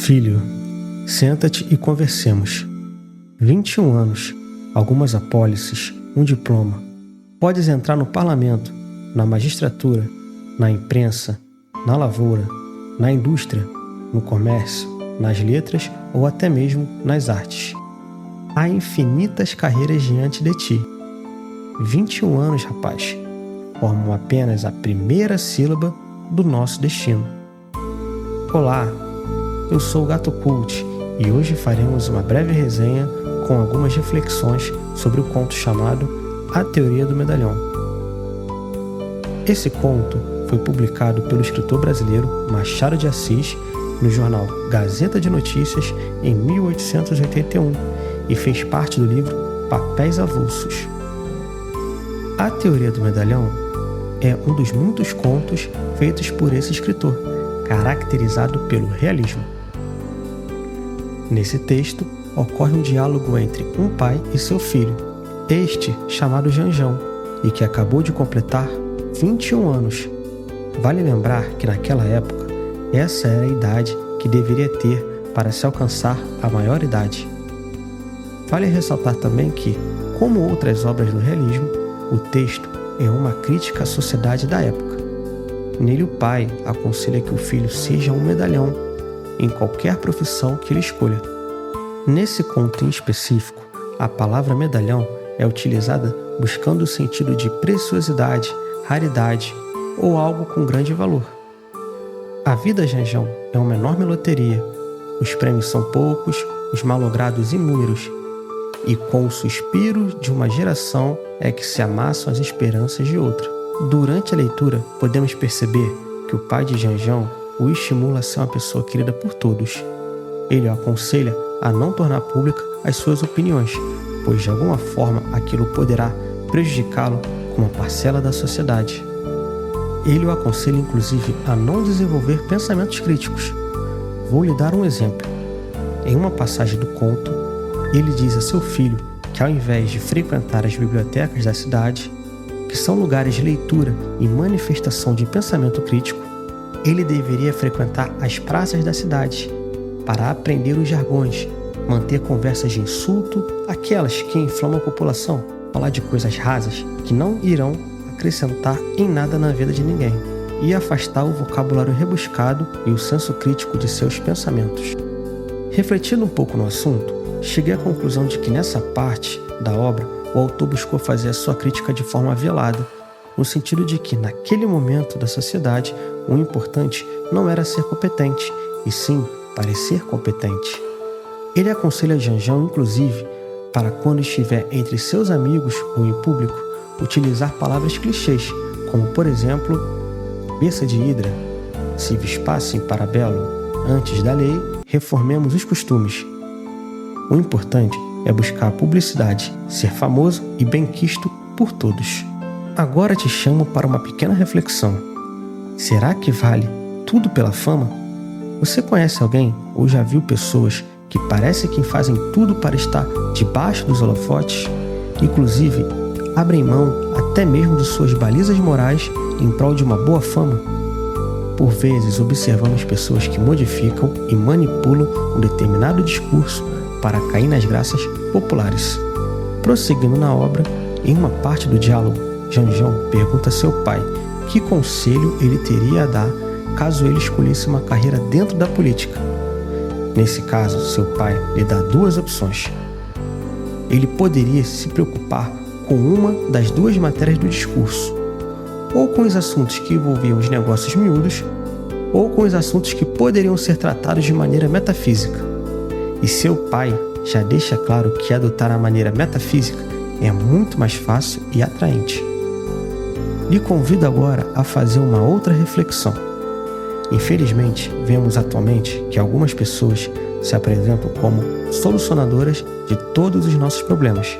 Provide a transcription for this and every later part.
Filho, senta-te e conversemos. 21 anos, algumas apólices, um diploma. Podes entrar no parlamento, na magistratura, na imprensa, na lavoura, na indústria, no comércio, nas letras ou até mesmo nas artes. Há infinitas carreiras diante de ti. 21 anos, rapaz, formam apenas a primeira sílaba do nosso destino. Olá, eu sou o Gato Cult e hoje faremos uma breve resenha com algumas reflexões sobre o conto chamado A Teoria do Medalhão. Esse conto foi publicado pelo escritor brasileiro Machado de Assis no jornal Gazeta de Notícias em 1881 e fez parte do livro Papéis Avulsos. A Teoria do Medalhão é um dos muitos contos feitos por esse escritor, caracterizado pelo realismo. Nesse texto, ocorre um diálogo entre um pai e seu filho, este chamado Janjão, e que acabou de completar 21 anos. Vale lembrar que naquela época, essa era a idade que deveria ter para se alcançar a maioridade. Vale ressaltar também que, como outras obras do realismo, o texto é uma crítica à sociedade da época. Nele o pai aconselha que o filho seja um medalhão em qualquer profissão que ele escolha. Nesse conto em específico, a palavra medalhão é utilizada buscando o sentido de preciosidade, raridade ou algo com grande valor. A vida, Janjão, é uma enorme loteria. Os prêmios são poucos, os malogrados inúmeros, e com o suspiro de uma geração é que se amassam as esperanças de outra. Durante a leitura, podemos perceber que o pai de Janjão o estimula a ser uma pessoa querida por todos. Ele o aconselha a não tornar pública as suas opiniões, pois de alguma forma aquilo poderá prejudicá-lo com uma parcela da sociedade. Ele o aconselha inclusive a não desenvolver pensamentos críticos. Vou lhe dar um exemplo. Em uma passagem do conto, ele diz a seu filho que ao invés de frequentar as bibliotecas da cidade, que são lugares de leitura e manifestação de pensamento crítico, ele deveria frequentar as praças da cidade para aprender os jargões, manter conversas de insulto, aquelas que inflamam a população, falar de coisas rasas que não irão acrescentar em nada na vida de ninguém, e afastar o vocabulário rebuscado e o senso crítico de seus pensamentos. Refletindo um pouco no assunto, cheguei à conclusão de que nessa parte da obra o autor buscou fazer a sua crítica de forma velada, no sentido de que naquele momento da sociedade o importante não era ser competente, e sim parecer competente. Ele aconselha Janjão, inclusive, para quando estiver entre seus amigos ou em público, utilizar palavras clichês, como por exemplo, cabeça de hidra, se vis pacem para bello, antes da lei, reformemos os costumes. O importante é buscar a publicidade, ser famoso e bem-quisto por todos. Agora te chamo para uma pequena reflexão. Será que vale tudo pela fama? Você conhece alguém ou já viu pessoas que parecem que fazem tudo para estar debaixo dos holofotes? Inclusive, abrem mão até mesmo de suas balizas morais em prol de uma boa fama? Por vezes, observamos pessoas que modificam e manipulam um determinado discurso para cair nas graças populares. Prosseguindo na obra, em uma parte do diálogo, Janjão pergunta a seu pai que conselho ele teria a dar caso ele escolhesse uma carreira dentro da política. Nesse caso, seu pai lhe dá duas opções. Ele poderia se preocupar com uma das duas matérias do discurso, ou com os assuntos que envolviam os negócios miúdos, ou com os assuntos que poderiam ser tratados de maneira metafísica. E seu pai já deixa claro que adotar a maneira metafísica é muito mais fácil e atraente. Lhe convido agora a fazer uma outra reflexão. Infelizmente, vemos atualmente que algumas pessoas se apresentam como solucionadoras de todos os nossos problemas,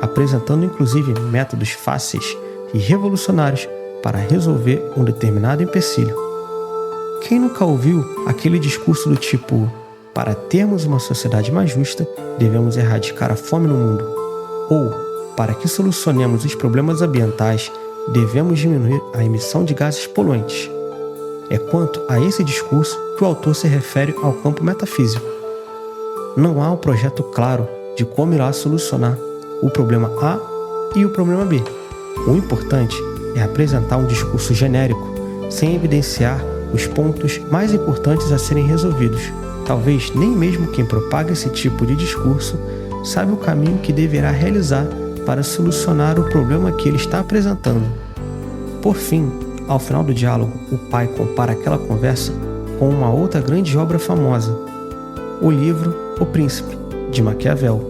apresentando inclusive métodos fáceis e revolucionários para resolver um determinado empecilho. Quem nunca ouviu aquele discurso do tipo: para termos uma sociedade mais justa, devemos erradicar a fome no mundo, ou para que solucionemos os problemas ambientais, devemos diminuir a emissão de gases poluentes. É quanto a esse discurso que o autor se refere ao campo metafísico. Não há um projeto claro de como irá solucionar o problema A e o problema B. O importante é apresentar um discurso genérico, sem evidenciar os pontos mais importantes a serem resolvidos. Talvez nem mesmo quem propaga esse tipo de discurso sabe o caminho que deverá realizar para solucionar o problema que ele está apresentando. Por fim, ao final do diálogo, o pai compara aquela conversa com uma outra grande obra famosa, o livro O Príncipe, de Maquiavel.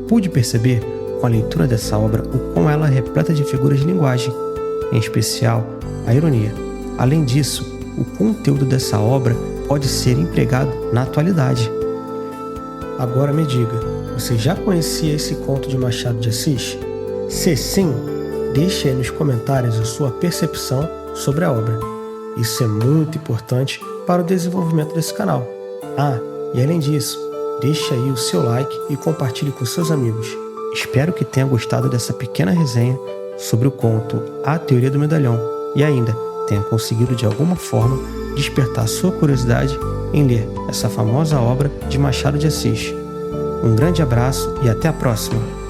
Pude perceber, com a leitura dessa obra, o quão ela é repleta de figuras de linguagem, em especial a ironia. Além disso, o conteúdo dessa obra pode ser empregado na atualidade. Agora me diga, você já conhecia esse conto de Machado de Assis? Se sim, deixe aí nos comentários a sua percepção sobre a obra. Isso é muito importante para o desenvolvimento desse canal. E além disso, deixe aí o seu like e compartilhe com seus amigos. Espero que tenha gostado dessa pequena resenha sobre o conto A Teoria do Medalhão e ainda tenha conseguido de alguma forma despertar sua curiosidade em ler essa famosa obra de Machado de Assis. Um grande abraço e até a próxima!